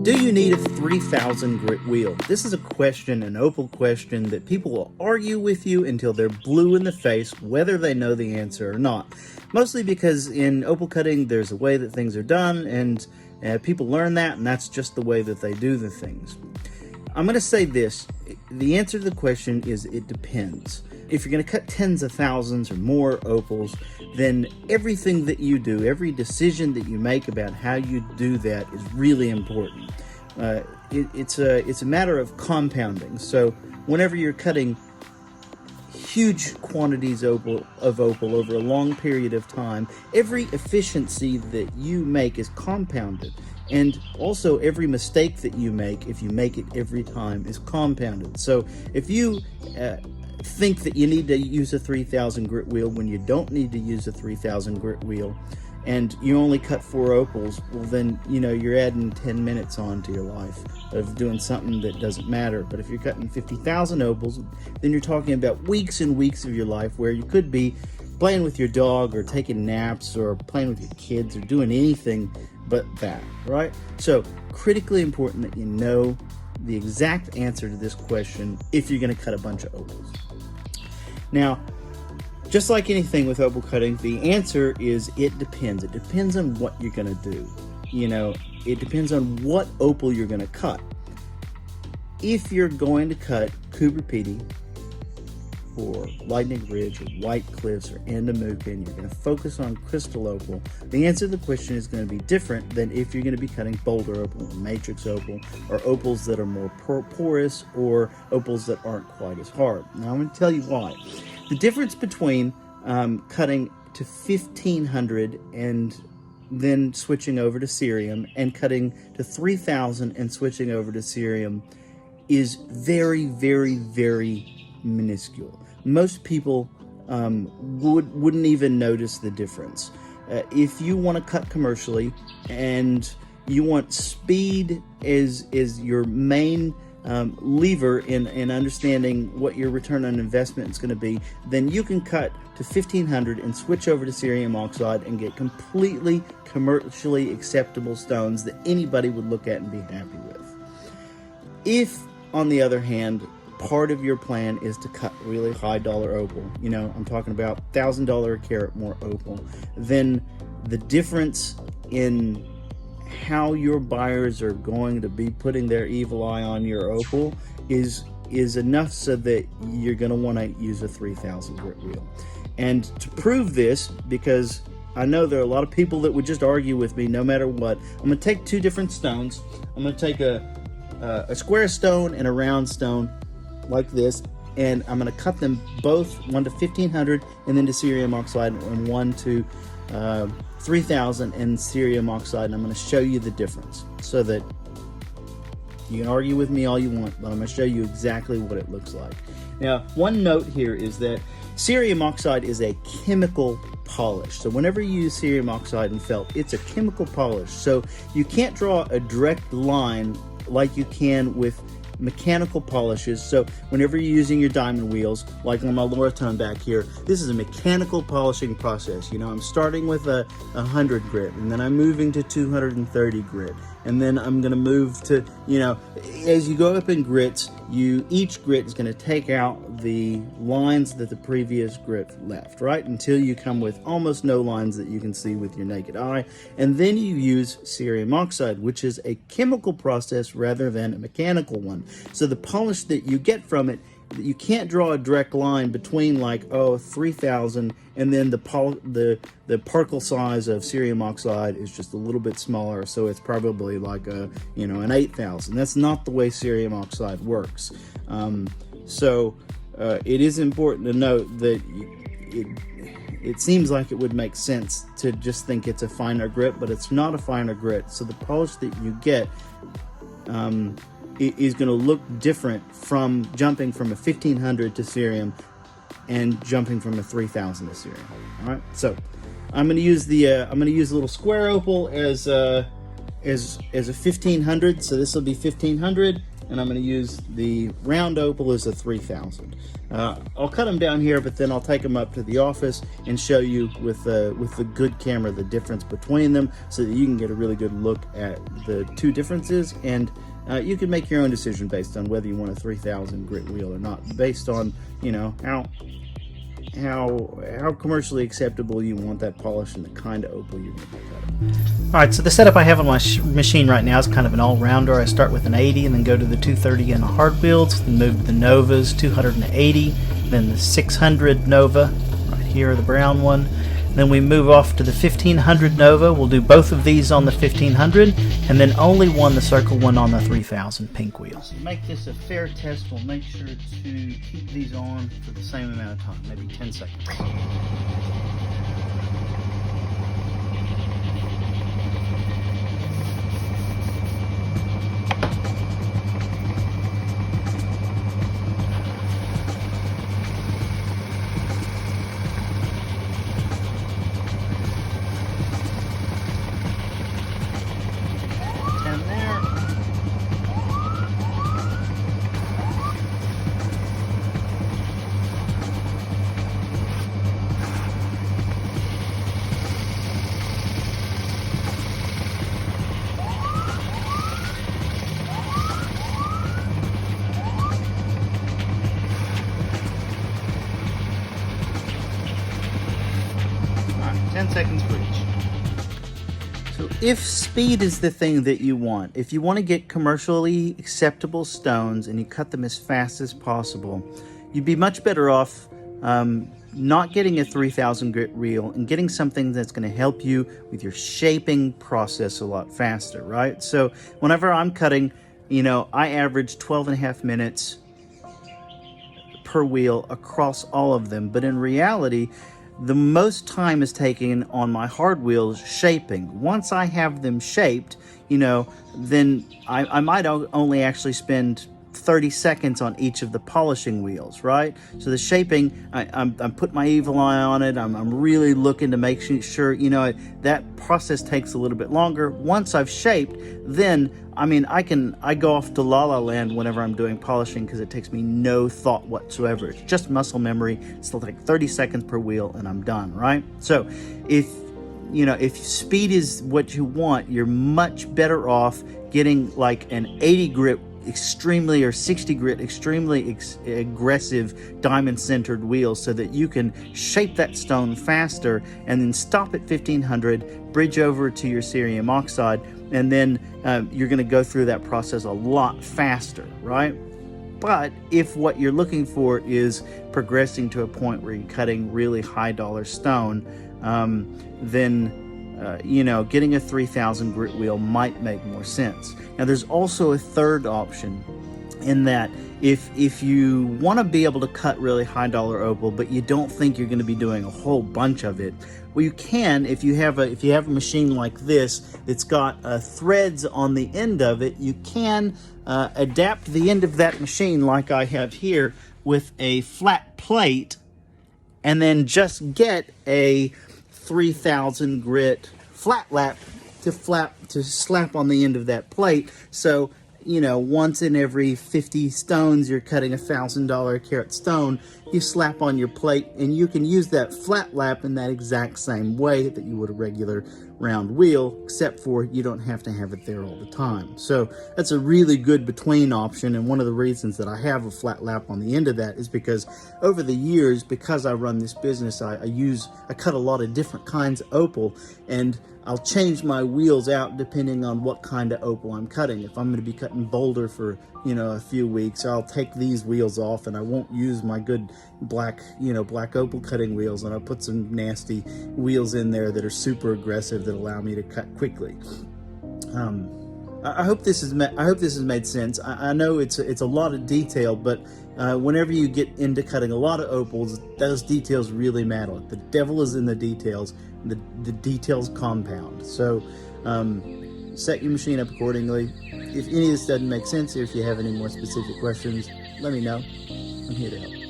Do you need a 3000 grit wheel? This is a question, an opal question, that people will argue with you until they're blue in the face, whether they know the answer or not. Mostly because in opal cutting, there's a way that things are done, and people learn that, and that's just the way that they do the things. I'm going to say this. The answer to the question is it depends. If you're going to cut tens of thousands or more opals, then everything that you do, every decision that you make about how you do that is really important. It's a matter of compounding. So whenever you're cutting huge quantities of opal over a long period of time, every efficiency that you make is compounded. And also every mistake that you make, if you make it every time, is compounded. So if you think that you need to use a 3000 grit wheel when you don't need to use a 3000 grit wheel, and you only cut 4 opals, well then, you're adding 10 minutes on to your life of doing something that doesn't matter. But if you're cutting 50,000 opals, then you're talking about weeks and weeks of your life where you could be playing with your dog or taking naps or playing with your kids or doing anything but that, right? So critically important that you know the exact answer to this question if you're going to cut a bunch of opals. Now, just like anything with opal cutting, the answer is it depends. It depends on what you're going to do. It depends on what opal you're going to cut. If you're going to cut Coober Pedy or Lightning Ridge or White Cliffs or Andamuka, and you're going to focus on crystal opal, the answer to the question is going to be different than if you're going to be cutting boulder opal or matrix opal or opals that are more porous or opals that aren't quite as hard. Now I'm going to tell you why. The difference between cutting to 1500 and then switching over to cerium and cutting to 3000 and switching over to cerium is very, very, very minuscule. Most people wouldn't even notice the difference. If you want to cut commercially and you want speed is your main lever in understanding what your return on investment is going to be, then you can cut to 1500 and switch over to cerium oxide and get completely commercially acceptable stones that anybody would look at and be happy with. If, on the other hand, part of your plan is to cut really high dollar opal, I'm talking about $1,000 a carat more opal, then the difference in how your buyers are going to be putting their evil eye on your opal is enough so that you're going to want to use a 3000 grit wheel. And to prove this, because I know there are a lot of people that would just argue with me no matter what, I'm going to take 2 different stones. I'm going to take a square stone and a round stone like this, and I'm going to cut them both, one to 1500 and then to cerium oxide, and one to 3000 and cerium oxide, and I'm going to show you the difference so that you can argue with me all you want, but I'm going to show you exactly what it looks like. Now, one note here is that cerium oxide is a chemical polish. So whenever you use cerium oxide in felt, it's a chemical polish. So you can't draw a direct line like you can with mechanical polishes. So whenever you're using your diamond wheels, like on my Loratone back here, this is a mechanical polishing process. I'm starting with a 100 grit, and then I'm moving to 230 grit, and then I'm going to move to, as you go up in grits, each grit is going to take out the lines that the previous grit left, right? Until you come with almost no lines that you can see with your naked eye. And then you use cerium oxide, which is a chemical process rather than a mechanical one. So the polish that you get from it, you can't draw a direct line between 3000 and then the particle size of cerium oxide is just a little bit smaller, so it's probably like an 8000. That's not the way cerium oxide works. So it is important to note that it seems like it would make sense to just think it's a finer grit, but it's not a finer grit. So the polish that you get is going to look different from jumping from a 1500 to cerium and jumping from a 3000 to cerium. All right, so I'm going to use a little square opal as a 1500. So this will be 1500, and and I'm going to use the round opal as a 3000. I'll cut them down here, but then I'll take them up to the office and show you with the good camera the difference between them, so that you can get a really good look at the two differences, and you can make your own decision based on whether you want a 3000 grit wheel or not, based on, you know, how commercially acceptable you want that polish and the kind of opal you're going to be cutting. Alright, so the setup I have on my machine right now is kind of an all-rounder. I start with an 80 and then go to the 230 and the hard wheels, then move to the Novas, 280, then the 600 Nova, right here, the brown one. Then we move off to the 1500 Nova. We'll do both of these on the 1500, and then only the circle one on the 3000 pink wheel. To make this a fair test, we'll make sure to keep these on for the same amount of time, maybe 10 seconds. Alright, 10 seconds for each. So if speed is the thing that you want, if you want to get commercially acceptable stones and you cut them as fast as possible, you'd be much better off not getting a 3000 grit wheel and getting something that's going to help you with your shaping process a lot faster, right? So whenever I'm cutting, you know, I average 12.5 minutes per wheel across all of them, but in reality, the most time is taken on my hard wheels shaping. Once I have them shaped, you know, then I might only actually spend 30 seconds on each of the polishing wheels, right? So the shaping, I'm putting my evil eye on it. I'm really looking to make sure, you know, that process takes a little bit longer. Once I've shaped, then, I mean, I go off to La La Land whenever I'm doing polishing, because it takes me no thought whatsoever. It's just muscle memory. It's like 30 seconds per wheel and I'm done, right? So if, you know, if speed is what you want, you're much better off getting like an 80 grit extremely, or 60 grit extremely aggressive diamond centered wheel, so that you can shape that stone faster and then stop at 1500, bridge over to your cerium oxide, and then you're going to go through that process a lot faster, right? But if what you're looking for is progressing to a point where you're cutting really high dollar stone, then you know, getting a 3000 grit wheel might make more sense. Now there's also a third option, in that if you want to be able to cut really high dollar opal, but you don't think you're going to be doing a whole bunch of it, well, you can, if you have a machine like this that's got threads on the end of it, you can adapt the end of that machine like I have here with a flat plate, and then just get a 3000 grit flat lap to slap on the end of that plate. So, you know, once in every 50 stones you're cutting $1,000 a carat stone, you slap on your plate, and you can use that flat lap in that exact same way that you would a regular round wheel, except for you don't have to have it there all the time. So that's a really good between option, and one of the reasons that I have a flat lap on the end of that is because over the years, because I run this business, I cut a lot of different kinds of opal, and I'll change my wheels out depending on what kind of opal I'm cutting. If I'm going to be cutting boulder for, you know, a few weeks, I'll take these wheels off and I won't use my good black, you know, black opal cutting wheels, and I'll put some nasty wheels in there that are super aggressive that allow me to cut quickly. I hope this has made sense. I know it's a lot of detail, but whenever you get into cutting a lot of opals, those details really matter. The devil is in the details. The details compound. So set your machine up accordingly. If any of this doesn't make sense, or if you have any more specific questions, let me know. I'm here to help.